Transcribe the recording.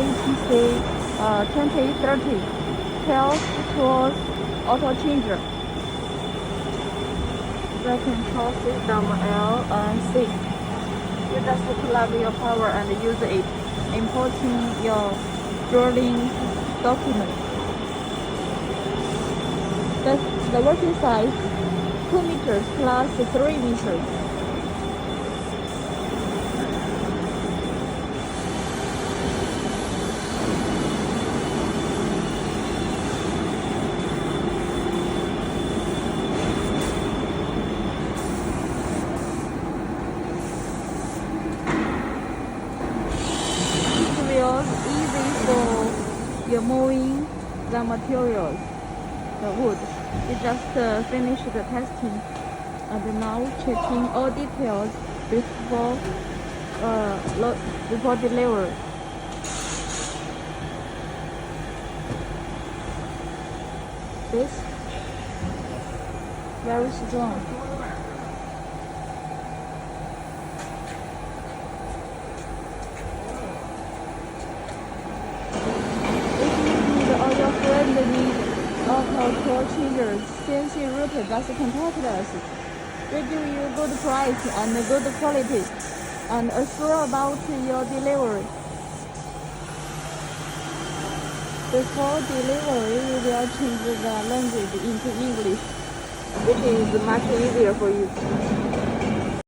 ATC 2030 health tools auto changer. The control system LNC. You just plug your power and use it, importing your drawing document. The working size 2 meters plus 3 meters. Easy for removing the materials, the wood. We just finished the testing and now checking all details before delivery. This very strong. Need auto tool changers, CNC router, just contact us. We give you good price and good quality and assure about your delivery. Before delivery, we will change the language into English, which is much easier for you.